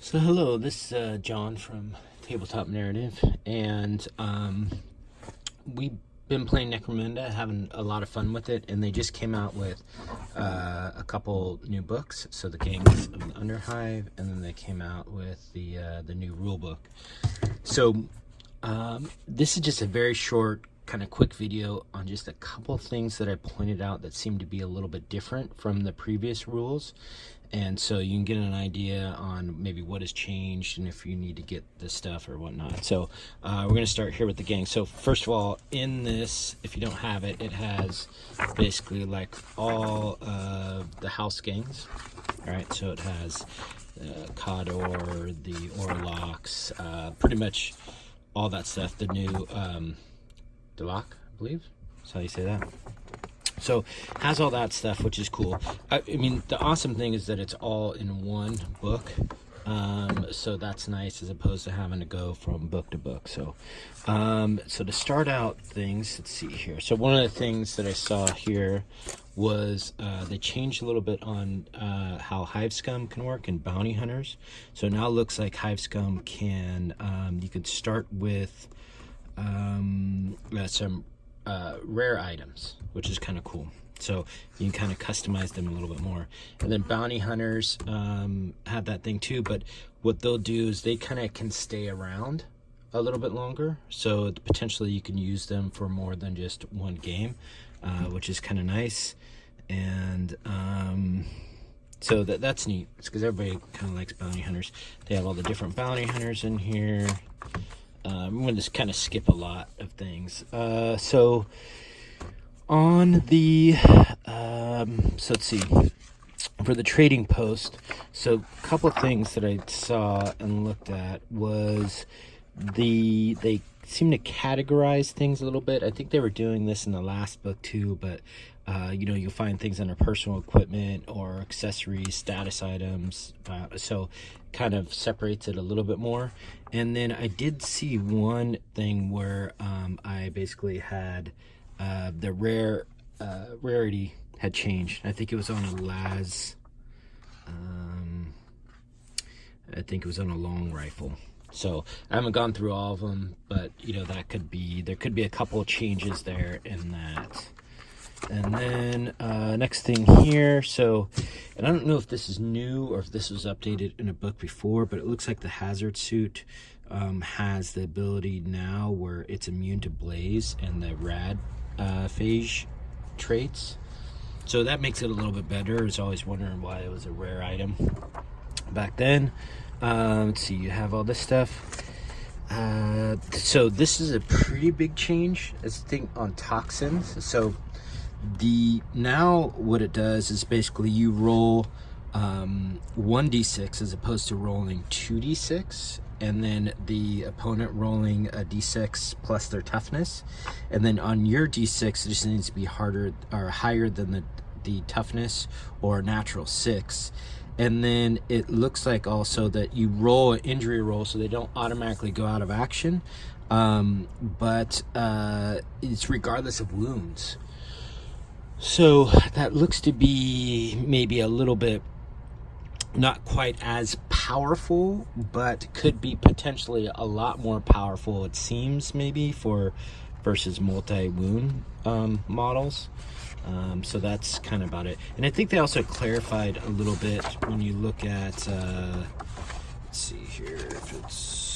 So hello, this is John from Tabletop Narrative, and we've been playing Necromunda, having a lot of fun with it, and they just came out with a couple new books. So the Gangs of the Underhive, and then they came out with the new rulebook. So this is just a very short, kind of quick video on just a couple things that I pointed out that seem to be a little bit different from the previous rules. And so you can get an idea on maybe what has changed and if you need to get this stuff or whatnot. So we're going to start here with the gang. So first of all, in this, if you don't have it, it has basically like all of the house gangs. All right, so it has Cador, the Orlocks, pretty much all that stuff. The new Deloc, I believe. That's how you say that. So has all that stuff, which is cool. I mean, the awesome thing is that it's all in one book. So that's nice as opposed to having to go from book to book. So so to start out things, let's see here. So one of the things that I saw here was they changed a little bit on how Hive Scum can work in Bounty Hunters. So now it looks like Hive Scum can, you can start with some rare items, which is kind of cool. So you can kind of customize them a little bit more. And then bounty hunters have that thing too, but what they'll do is they kind of can stay around a little bit longer. So potentially you can use them for more than just one game, which is kind of nice. And so that's neat. It's because everybody kind of likes bounty hunters. They have all the different bounty hunters in here. I'm going to just kind of skip a lot of things. So on the, so let's see, for the trading post, so a couple of things that I saw and looked at was they seem to categorize things a little bit. I think they were doing this in the last book too, but you know, you'll find things under personal equipment or accessories, status items, so kind of separates it a little bit more. And then I did see one thing where I basically had the rarity had changed. I think it was on a las, I think it was on a long rifle. So I haven't gone through all of them, but you know, that could be, there could be a couple of changes there in that. And then next thing here, so, and I don't know if this is new or if this was updated in a book before, but it looks like the hazard suit has the ability now where it's immune to blaze and the rad phage traits. So that makes it a little bit better. I was always wondering why it was a rare item back then. Let's see, you have all this stuff. So this is a pretty big change, I think, on toxins. So now what it does is basically you roll 1d6 as opposed to rolling 2d6, and then the opponent rolling a d6 plus their toughness, and then on your d6 it just needs to be harder or higher than the toughness or natural 6. And then it looks like also that you roll an injury roll so they don't automatically go out of action, but it's regardless of wounds. So that looks to be maybe a little bit not quite as powerful, but could be potentially a lot more powerful, it seems, maybe for versus multi-wound models. So that's kind of about it. And I think they also clarified a little bit when you look at, let's see here if it's,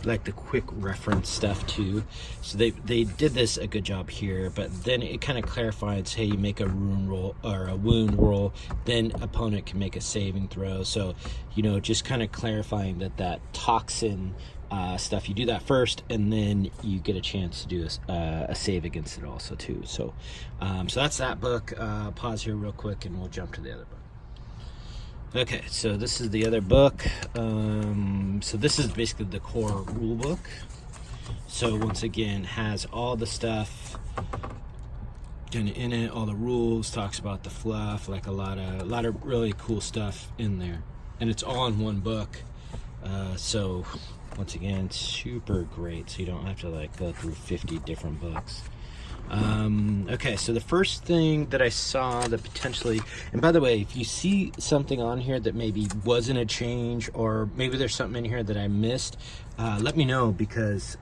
like the quick reference stuff too. So they did this a good job here, but then it kind of clarifies, hey, you make a wound roll or a wound roll, then opponent can make a saving throw. So, you know, just kind of clarifying that toxin stuff, you do that first, and then you get a chance to do a save against it also too. So so that's that book. Pause here real quick and we'll jump to the other book. Okay, so this is the other book. So this is basically the core rule book. So once again, has all the stuff in it, all the rules, talks about the fluff, like a lot of really cool stuff in there, and it's all in one book. So once again, super great. So you don't have to like go through 50 different books. Okay, so the first thing that I saw that potentially, and by the way, if you see something on here that maybe wasn't a change, or maybe there's something in here that I missed, let me know, because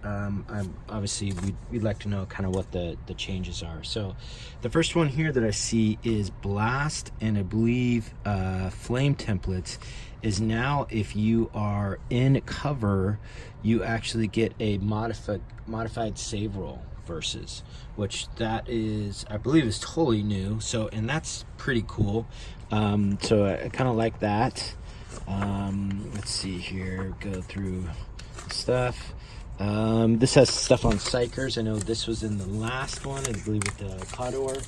obviously we'd like to know kind of what the changes are. So the first one here that I see is Blast, and I believe Flame templates is now, if you are in cover, you actually get a modified save roll versus, which that is, I believe, is totally new. So, and that's pretty cool. So I kind of like that. Let's see here, go through stuff. This has stuff on Psychers. I know this was in the last one, I believe, with the Cador.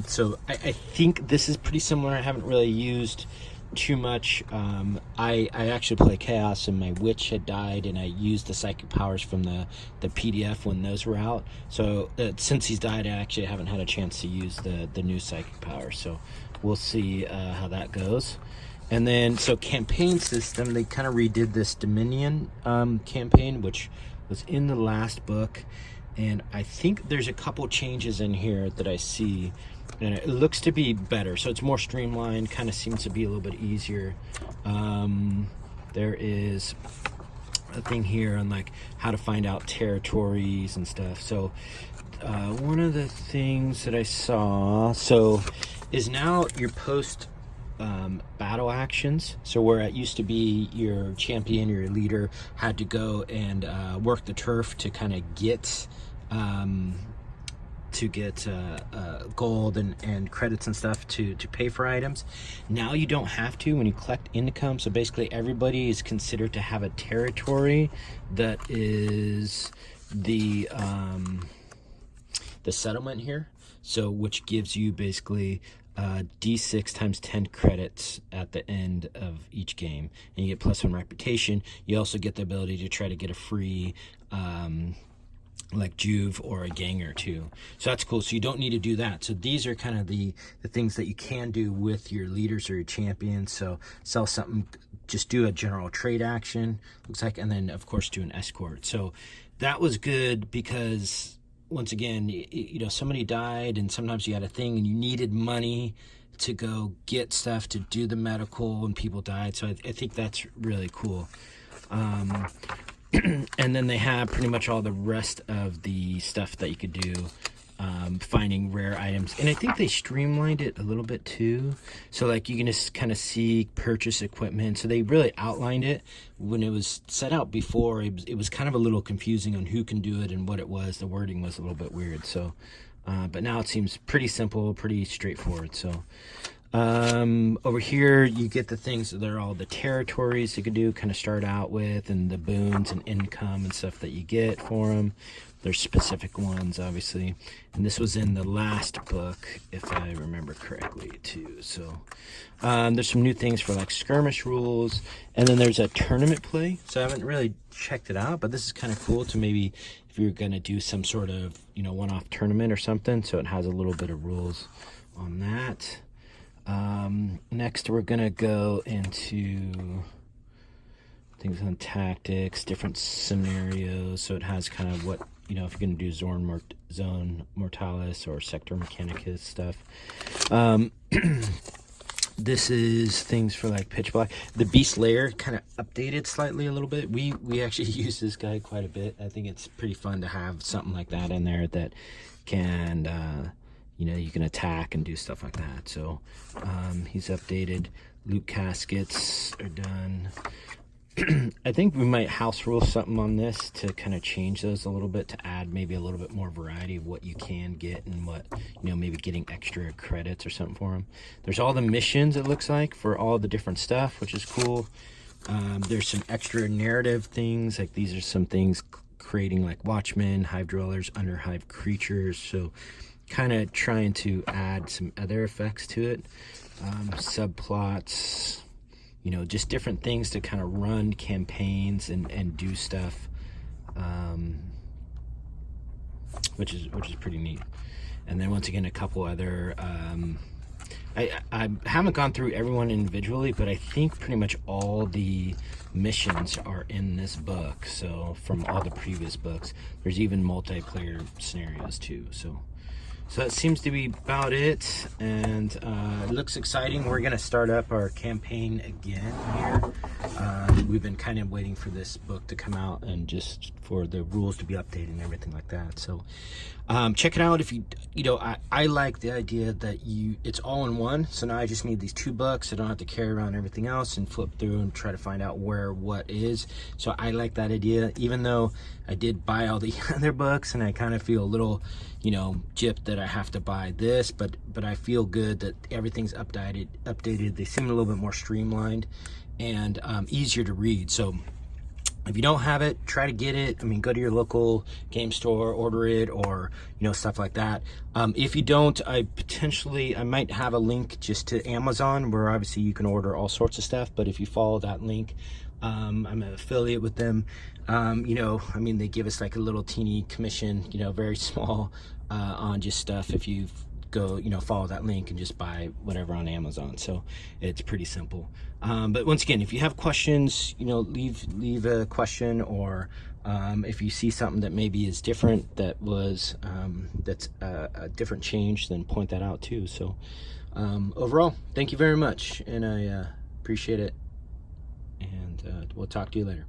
So I think this is pretty similar. I haven't really used too much. I actually play Chaos, and my witch had died, and I used the psychic powers from the PDF when those were out. So since he's died, I actually haven't had a chance to use the new psychic powers. So we'll see how that goes. And then, so campaign system, they kind of redid this Dominion campaign, which was in the last book, and I think there's a couple changes in here that I see, and it looks to be better. So it's more streamlined, kind of seems to be a little bit easier. There is a thing here on like how to find out territories and stuff. So one of the things that I saw is now your post battle actions. So where it used to be your champion, your leader had to go and work the turf to kind of get gold and credits and stuff to pay for items. Now you don't have to when you collect income. So basically everybody is considered to have a territory that is the settlement here. So which gives you basically D6 times 10 credits at the end of each game, and you get +1 reputation. You also get the ability to try to get a free like Juve or a Ganger too. So that's cool. So you don't need to do that. So these are kind of the things that you can do with your leaders or your champions. So sell something, just do a general trade action, looks like, and then of course do an escort. So that was good because once again, you know, somebody died and sometimes you had a thing and you needed money to go get stuff to do the medical and people died. So I think that's really cool. And then they have pretty much all the rest of the stuff that you could do, finding rare items. And I think they streamlined it a little bit too. So like you can just kind of see purchase equipment. So they really outlined it. When it was set out before, it was kind of a little confusing on who can do it and what it was. The wording was a little bit weird. So, but now it seems pretty simple, pretty straightforward. So over here you get the things that are all the territories you could do, kind of start out with, and the boons and income and stuff that you get for them. There's specific ones, obviously, and this was in the last book if I remember correctly too. So there's some new things for like skirmish rules, and then there's a tournament play. So I haven't really checked it out, but this is kind of cool to maybe if you're gonna do some sort of, you know, one-off tournament or something. So it has a little bit of rules on that. Next we're gonna go into things on tactics, different scenarios. So it has kind of what, you know, if you're gonna do Zone Mortalis or Sector Mechanicus stuff. This is things for like Pitch Black. The Beast Lair kind of updated slightly a little bit. We actually use this guy quite a bit. I think it's pretty fun to have something like that in there that can you know, you can attack and do stuff like that. So he's updated. Loot caskets are done. I think we might house rule something on this to kind of change those a little bit, to add maybe a little bit more variety of what you can get and what, you know, maybe getting extra credits or something for them. There's all the missions, it looks like, for all the different stuff, which is cool. There's some extra narrative things, like these are some things creating like Watchmen, Hive Dwellers, Underhive creatures. So kind of trying to add some other effects to it. Subplots, you know, just different things to kind of run campaigns and do stuff, which is pretty neat. And then once again, a couple other I haven't gone through everyone individually, but I think pretty much all the missions are in this book. So from all the previous books, there's even multiplayer scenarios too. So that seems to be about it, and it looks exciting. We're gonna start up our campaign again here. We've been kind of waiting for this book to come out and just for the rules to be updated and everything like that. So check it out. If you know, I like the idea that it's all in one. So now I just need these 2 books. I don't have to carry around everything else and flip through and try to find out where what is. So I like that idea, even though I did buy all the other books, and I kind of feel a little, you know, gypped that I have to buy this, but I feel good that everything's updated. They seem a little bit more streamlined and easier to read. So if you don't have it, try to get it. I mean, go to your local game store, order it, or, you know, stuff like that. If you don't, I might have a link just to Amazon, where obviously you can order all sorts of stuff. But if you follow that link, I'm an affiliate with them. You know, I mean, they give us like a little teeny commission, you know, very small, on just stuff if you go, you know, follow that link and just buy whatever on Amazon. So it's pretty simple. But once again, if you have questions, you know, leave a question, or if you see something that maybe is different, that's a different change, then point that out too. So overall, thank you very much, and I appreciate it, and we'll talk to you later.